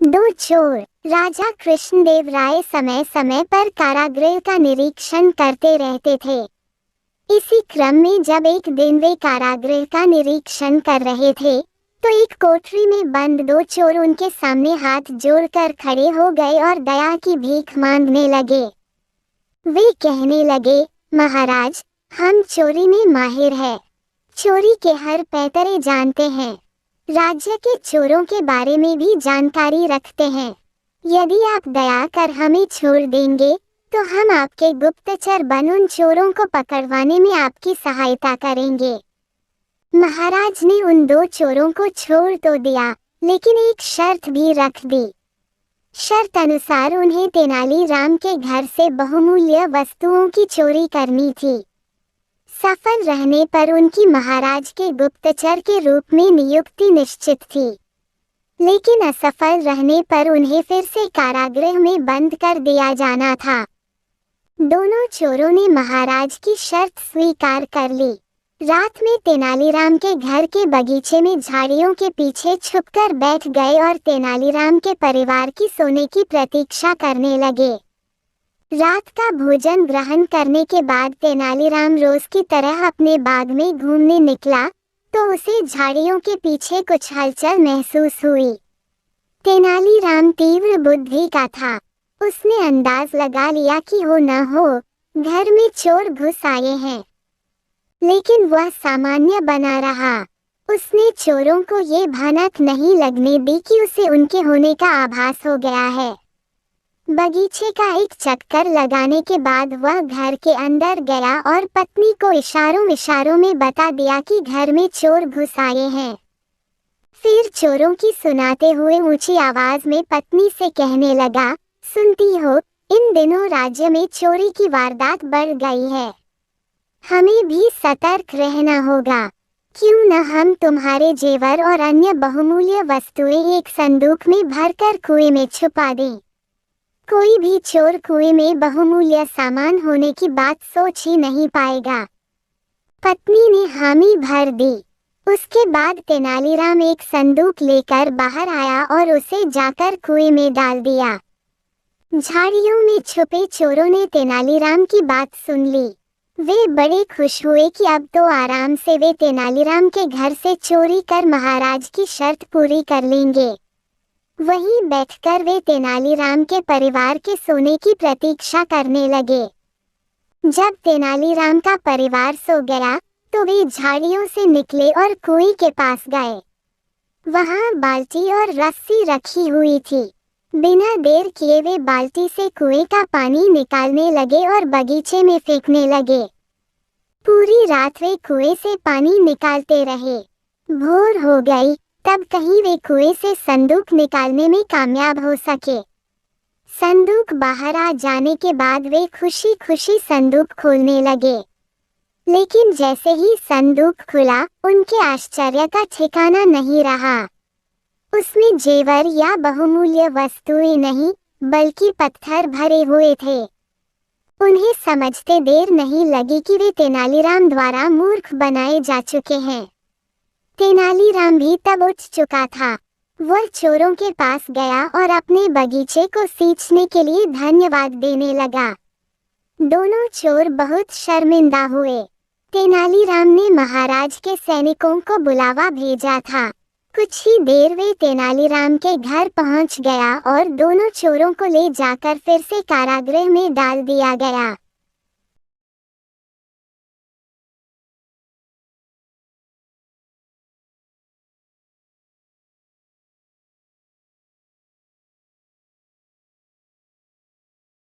दो चोर। राजा कृष्णदेव राय समय समय पर कारागृह का निरीक्षण करते रहते थे। इसी क्रम में जब एक दिन वे कारागृह का निरीक्षण कर रहे थे तो एक कोठरी में बंद दो चोर उनके सामने हाथ जोड़कर खड़े हो गए और दया की भीख मांगने लगे। वे कहने लगे, महाराज, हम चोरी में माहिर हैं, चोरी के हर पैतरे जानते हैं, राज्य के चोरों के बारे में भी जानकारी रखते हैं। यदि आप दया कर हमें छोड़ देंगे तो हम आपके गुप्तचर बन उन चोरों को पकड़वाने में आपकी सहायता करेंगे। महाराज ने उन दो चोरों को छोड़ तो दिया, लेकिन एक शर्त भी रख दी। शर्त अनुसार उन्हें तेनालीराम के घर से बहुमूल्य वस्तुओं की चोरी करनी थी। सफल रहने पर उनकी महाराज के गुप्तचर के रूप में नियुक्ति निश्चित थी, लेकिन असफल रहने पर उन्हें फिर से कारागृह में बंद कर दिया जाना था। दोनों चोरों ने महाराज की शर्त स्वीकार कर ली। रात में तेनालीराम के घर के बगीचे में झाड़ियों के पीछे छुपकर बैठ गए और तेनालीराम के परिवार की सोने की प्रतीक्षा करने लगे। रात का भोजन ग्रहण करने के बाद तेनालीराम रोज की तरह अपने बाग में घूमने निकला तो उसे झाड़ियों के पीछे कुछ हलचल महसूस हुई। तेनालीराम तीव्र बुद्धि का था। उसने अंदाज लगा लिया कि हो न हो घर में चोर घुस आए हैं, लेकिन वह सामान्य बना रहा। उसने चोरों को ये भनक नहीं लगने दी कि उसे उनके होने का आभास हो गया है। बगीचे का एक चक्कर लगाने के बाद वह घर के अंदर गया और पत्नी को इशारों में बता दिया कि घर में चोर घुस आए हैं। फिर चोरों की सुनाते हुए ऊंची आवाज में पत्नी से कहने लगा, सुनती हो, इन दिनों राज्य में चोरी की वारदात बढ़ गई है, हमें भी सतर्क रहना होगा। क्यों न हम तुम्हारे जेवर और अन्य बहुमूल्य वस्तुएं एक संदूक में भरकर कुएं में छुपा दें। कोई भी चोर कुएं में बहुमूल्य सामान होने की बात सोच ही नहीं पाएगा। पत्नी ने हामी भर दी। उसके बाद तेनालीराम एक संदूक लेकर बाहर आया और उसे जाकर कुएं में डाल दिया। झाड़ियों में छुपे चोरों ने तेनालीराम की बात सुन ली। वे बड़े खुश हुए कि अब तो आराम से वे तेनालीराम के घर से चोरी कर महाराज की शर्त पूरी कर लेंगे। वहीं बैठकर वे तेनालीराम के परिवार के सोने की प्रतीक्षा करने लगे। जब तेनालीराम का परिवार सो गया तो वे झाड़ियों से निकले और कुएं के पास गए। वहां बाल्टी और रस्सी रखी हुई थी। बिना देर किए वे बाल्टी से कुएं का पानी निकालने लगे और बगीचे में फेंकने लगे। पूरी रात वे कुएं से पानी निकालते रहे। भोर हो गई, तब कहीं वे कुएं से संदूक निकालने में कामयाब हो सके। संदूक बाहर आ जाने के बाद वे खुशी खुशी संदूक खोलने लगे, लेकिन जैसे ही संदूक खुला उनके आश्चर्य का ठिकाना नहीं रहा। उसमें जेवर या बहुमूल्य वस्तुएं नहीं बल्कि पत्थर भरे हुए थे। उन्हें समझते देर नहीं लगी कि वे तेनालीराम द्वारा मूर्ख बनाए जा चुके हैं। तेनालीराम भी तब उठ चुका था। वह चोरों के पास गया और अपने बगीचे को सींचने के लिए धन्यवाद देने लगा। दोनों चोर बहुत शर्मिंदा हुए। तेनालीराम ने महाराज के सैनिकों को बुलावा भेजा था। कुछ ही देर वे तेनालीराम के घर पहुंच गया और दोनों चोरों को ले जाकर फिर से कारागृह में डाल दिया गया।